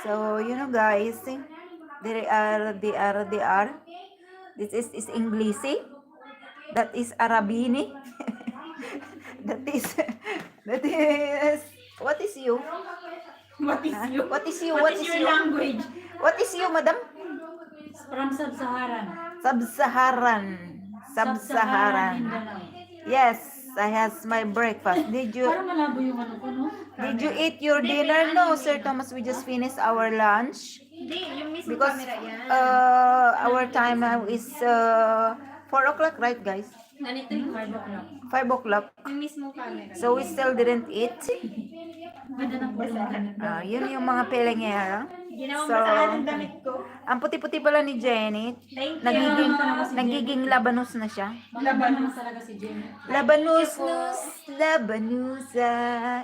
So, you know guys, they are. This is English. That is Arabini. that is, that is, what is you? What is you? What is you? What is your language? What is you, madam? From Sub-Saharan. Sub-Saharan. Sub-Saharan Mindanao. Yes, I has my breakfast. Parang malabo yung ano ko, no? Did you eat your dinner? No, Sir Thomas. We just finished our lunch. Hindi, yung mismo Because camera yan. our time now is 4 o'clock, right, guys? Ganito yung 5 o'clock. 5 o'clock. yung mismo camera. So we still didn't eat. Ganda ng kulungan. Yun yung mga pelengera. Ginawa So, mo sa akin ang damit ko. ang puti-puti pala ni Jenny. Thank you. Nagiging labanos na siya. Laban naman talaga si Jenny. Labanos, labanusa.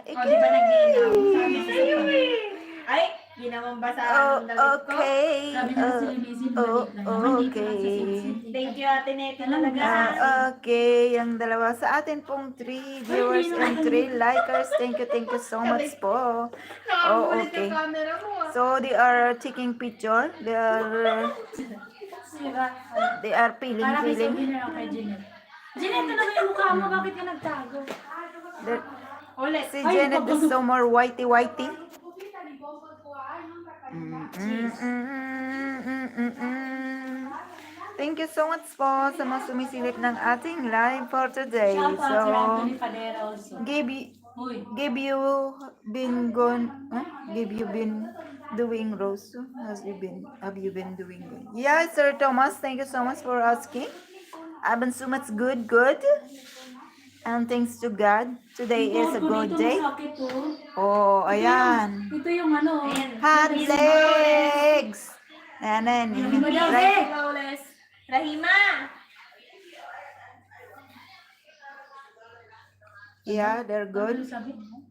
O, di ba nag-iinaw? Sabi sa'yo eh. Ay, ginawang basaan ang damit ko. Okay. Sabi na si Lizzie, maliit lang. Okay. Thank you, Ate Neti, talaga. Okay, ang dalawa sa atin pong 3 viewers and 3 likers. Thank you so much po. Nakamulit okay. yung camera mo ah. So they are taking picture. Sira. They are feeling. Para may souvenir ako kay Jenny. Jenny, ito naman yung mukha mo. Bakit ka nagtago? Ulit. Si Janet is so more whitey. Thank you so much po sa mga sumisilip ng ating live for today. Shout out So, to Anthony Padera also. Give Uy. you been gone? Huh? Give you been doing, Rose? Have you been doing good? Yeah, Sir Thomas, thank you so much for asking. I've been so much good. And thanks to God, today is a good day. Sakit po. Oh, ayan. Ito yung ano. Hot legs! Ayan. Right. Flawless. Rahima! Yeah, they're Ano good. sabi mo?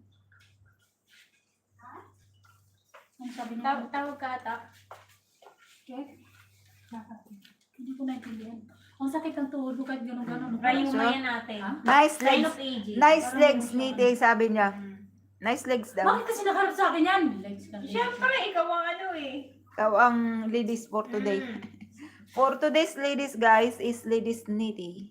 Ano sabi niya? Tawag ka ata. Okay. Hindi ko naintindihan. Ang sakit ng tuhod ko kahit gano'n-gano'n. Rahima yan natin. Nice Line legs. of ages. Nice legs, Nite, sabi niya. Nice legs daw. Bakit kasi nakarap sa akin yan? Legs ka. Siyempre, ikaw ang ano eh. Ikaw ang ladies for today. For today's ladies, guys, is ladies Nite.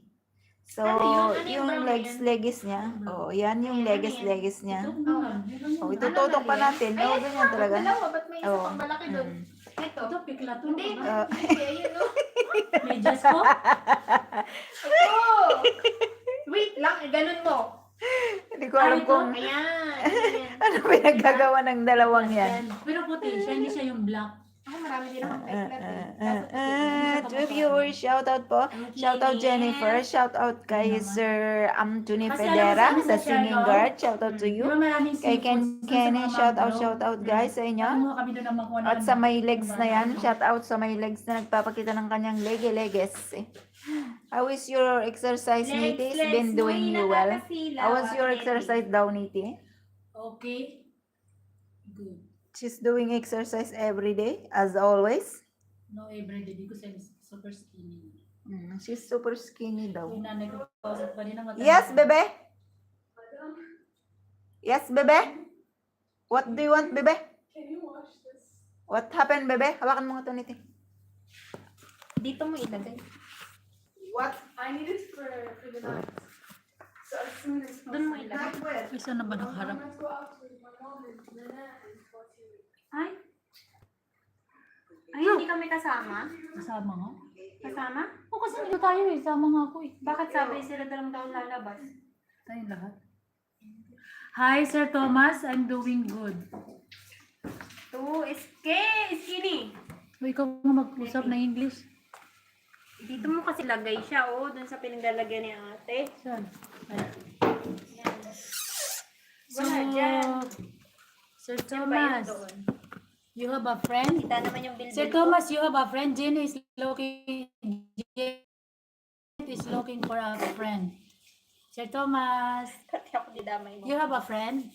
So, Ano yun? Ano yung yung brown legs niya. Oh, yan yung legs niya. Oh, Ito itututok pa natin. Oh, ganyan talaga. Dalawa, ba't may isa Oh. pang malaki doon? Ito. Ito, pikla to. Hindi, Ah. hindi, ayun o. Medyas ko? Ito! Wait lang, ganun mo. Hindi ko alam kung Ayan. Ayan. ano pinaggagawa ng dalawang yan. Pero puti siya, hindi siya yung black. Ako marami din akong eklat To viewers, shout out po. Shout out Jennifer. Shout out kay Sir Anthony Kasi Federa, alam mo sa the singing Siargao? guard. Shout out to Di you. ba maraming Kay seafoods Kenny, sa mga shout out guys sa inyo. Ano kami doon ang makuha na At sa may legs na yan, shout out sa may legs na nagpapakita ng kanyang leges. How is your exercise, Niti? It's been doing you well. How was your exercise daw, Niti? Okay. Good. She's doing exercise every day, as always. No, everyday because I'm super skinny. She's super skinny daw. Yung nanay ko pasok pa rin ang matanda. Yes, bebe? Yes, bebe? What do you want, bebe? Can you wash this? What happened, bebe? Hawakan mo nga ito, Niti. Dito mo ilagay. What? I need it for the night. So as soon as Doon mo possible. ilagay. Not wet. Isa na ba nakaharap? I'm gonna go out with my mom and Nana and Forty. Ay? Ay, hindi kami kasama? Kasama nga. Kasama? O kasi dito tayo eh. Sama nga ako eh. Bakit sabi sila dalang daw lalabas? Tayong lahat. Hi, Sir Thomas. I'm doing good. To, skinny. O ikaw nga mag-usap na English. Dito mo kasi lagay siya, oh. Doon sa pinaglalagyan ni ate. Saan? Wala dyan. Sir Yan ba yun Thomas, doon? you have a friend? Kita naman yung building Sir Thomas, you have a friend. Jen is looking for a friend. Sir Thomas, Kati ako didamay mo. you have a friend?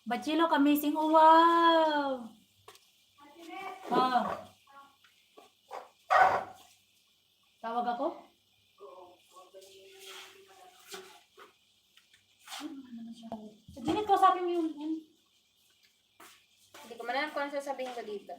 But you look amazing. Oh, wow! Oh. Tawag ako? Ginit ko sabi mo yung... Hindi ko mo na kung ano sasabihin ko dito.